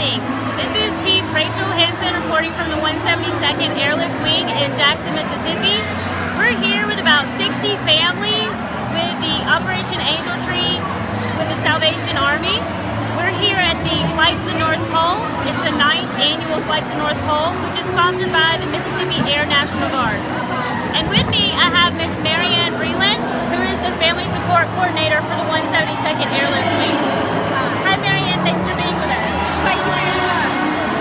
morning. This is Chief Rachel Henson reporting from the 172nd Airlift Wing in Jackson, Mississippi. We're here with about 60 families with the Operation Angel Tree with the Salvation Army. We're here at the Flight to the North Pole. It's the 9th annual Flight to the North Pole, which is sponsored by the Mississippi Air National Guard. And with me, I have Miss Marianne Breland, who is the Family Support Coordinator for the 172nd Airlift Wing. Hi Marianne, thanks for being with us. Thank you very much.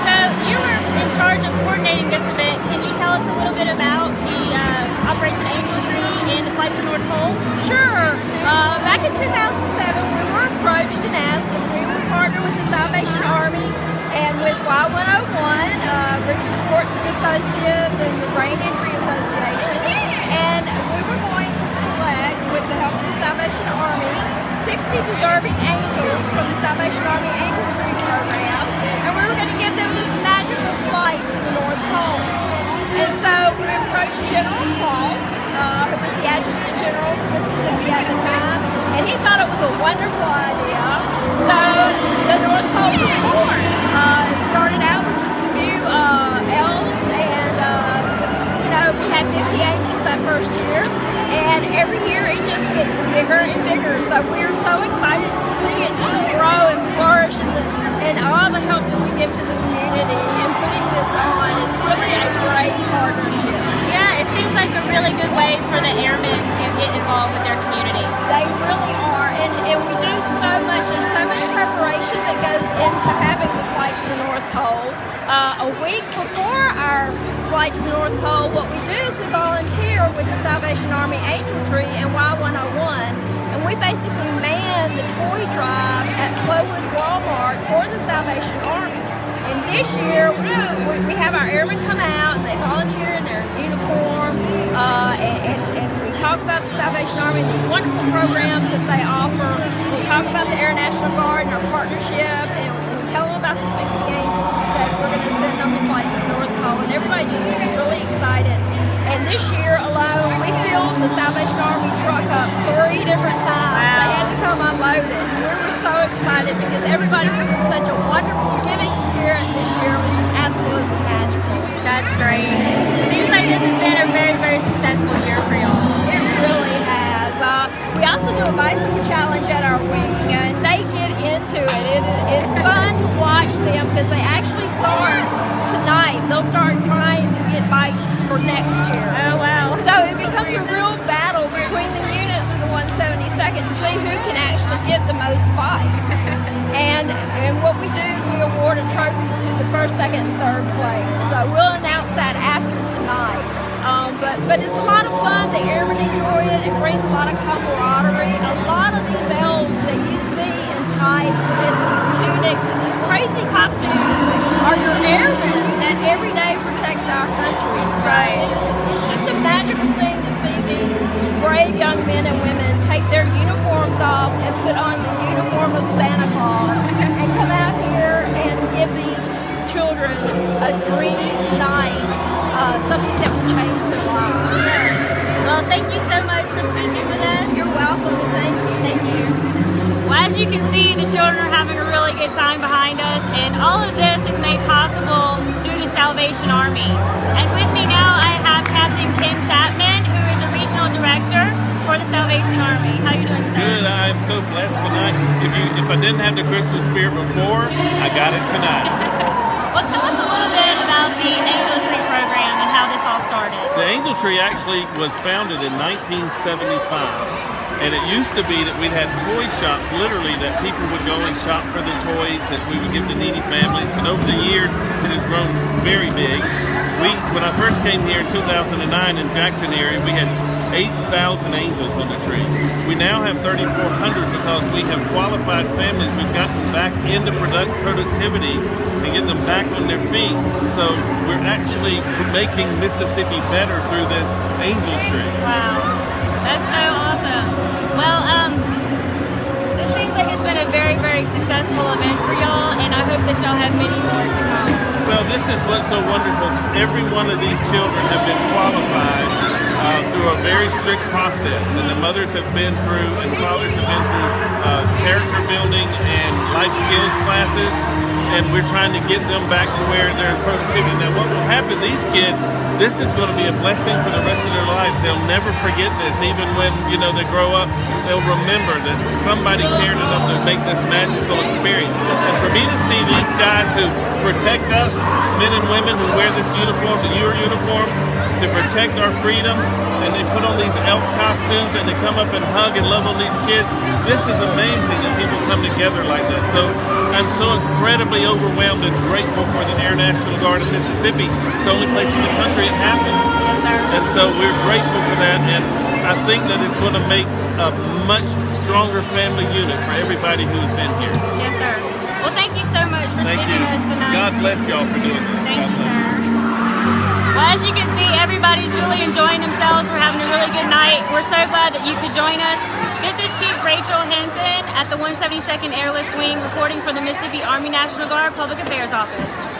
So you were in charge of coordinating this event. Can you tell us a little bit about the Operation Angel Tree and the Flight to the North Pole? Sure. Back in 2007, we were approached and asked if we would partner with the Salvation Army and with Y101, Richard Sports and Associates, and the Brain Injury Association. And we were going to select, with the help of the Salvation Army, 60 deserving angels from the Salvation Army Angel Tree program, and we were going to give them this magical flight to the North Pole. And so we approached General Cross, who was the Adjutant General for Mississippi at the time, and he thought it was a wonderful idea. So the North Pole was born. It started out with just a few elves, and we had 50 angels that first year, and every year it just gets bigger and bigger. So we're so excited to see it just grow and flourish, and all the help that we give to the community and putting this on. It's really a great partnership. Yeah, it seems like a really good way for the airmen to get involved with their community. They really are, and we do so much. There's so much preparation that goes into having the Flight to the North Pole. A week before our Flight to the North Pole, what we do is we volunteer with the Salvation Army Angel Tree and Y101, and we basically man the toy drive at Clowood Walmart for the Salvation Army. And this year, we have our airmen come out, and they volunteer in their uniform, and we talk about the Salvation Army and the wonderful programs that they offer. We talk about the Air National Guard and our partnership, and we tell them about the 60 angels that we're going to send on the Flight to the North Pole, and everybody just gets really excited. And this year alone, we filled the Salvation Army truck up 3 different times. Wow. They had to come unload it. We were so excited because everybody was in such a wonderful giving spirit this year. It was just absolutely magical. That's great. It seems like this has been a very, very successful year for y'all. It really has. We also do a bicycle challenge at our wing, and they get into it. It's fun to watch them because they actually start tonight. They'll start trying to get bikes for next year. Oh wow. So it becomes a real battle between the units of the 172nd to see who can actually get the most bikes. And what we do is we award a trophy to the first, second, and third place. So we'll announce that after tonight. But it's a lot of fun. The airmen enjoy it. It brings a lot of camaraderie. A lot of these elves that you see in tights and these tunics and these crazy costumes are your airmen that every day protect our country. So it's just a magical thing to see these brave young men and women take their uniforms off and put on the uniform of Santa Claus and come out here and give these children a dream night, something that will change their lives. Well, thank you so much for speaking with us. You're welcome, and thank you. Thank you. Well, as you can see, the children are having a really good time behind us, and all of this is made possible through the Salvation Army. And with me now, I have Captain Ken Chapman, who is a regional director for the Salvation Army. How are you doing, sir? Good. I'm so blessed tonight. If I didn't have the Christmas spirit before, I got it tonight. Well, tell us a little bit about the Angel Tree program and how this all started. The Angel Tree actually was founded in 1975. And it used to be that we'd had toy shops, literally, that people would go and shop for the toys that we would give to needy families. And over the years, it has grown very big. When I first came here in 2009 in Jackson area, we had 8,000 angels on the tree. We now have 3,400 because we have qualified families. We've gotten back into productivity and getting them back on their feet. So we're actually making Mississippi better through this angel tree. Wow, that's so awesome. Well, this seems like it's been a very, very successful event for y'all, and I hope that y'all have many more to come. Well, this is what's so wonderful. Every one of these children have been qualified through a very strict process, and the mothers have been through and fathers have been through character building and life skills classes. and we're trying to get them back to where they're in productivity. Now, what will happen, these kids, this is going to be a blessing for the rest of their lives. They'll never forget this. Even when, they grow up, they'll remember that somebody cared enough to make this magical experience. And for me to see these guys who protect us, men and women who wear this uniform, your uniform, to protect our freedoms, and they put on these elf costumes and they come up and hug and love on these kids. This is amazing that people come together like that. So I'm so incredibly overwhelmed and grateful for the Air National Guard of Mississippi. It's the only place in the country it happens. Yes, sir. And so we're grateful for that, and I think that it's going to make a much stronger family unit for everybody who's been here. Yes, sir. Well, thank you so much for Thank speaking you. to us tonight. God bless y'all for doing this. Thank God you, bless. sir. Well, as you can see, everybody's really enjoying themselves. We're having a really good night. We're so glad that you could join us. This is Chief Rachel Henson at the 172nd Airlift Wing reporting for the Mississippi Army National Guard Public Affairs Office.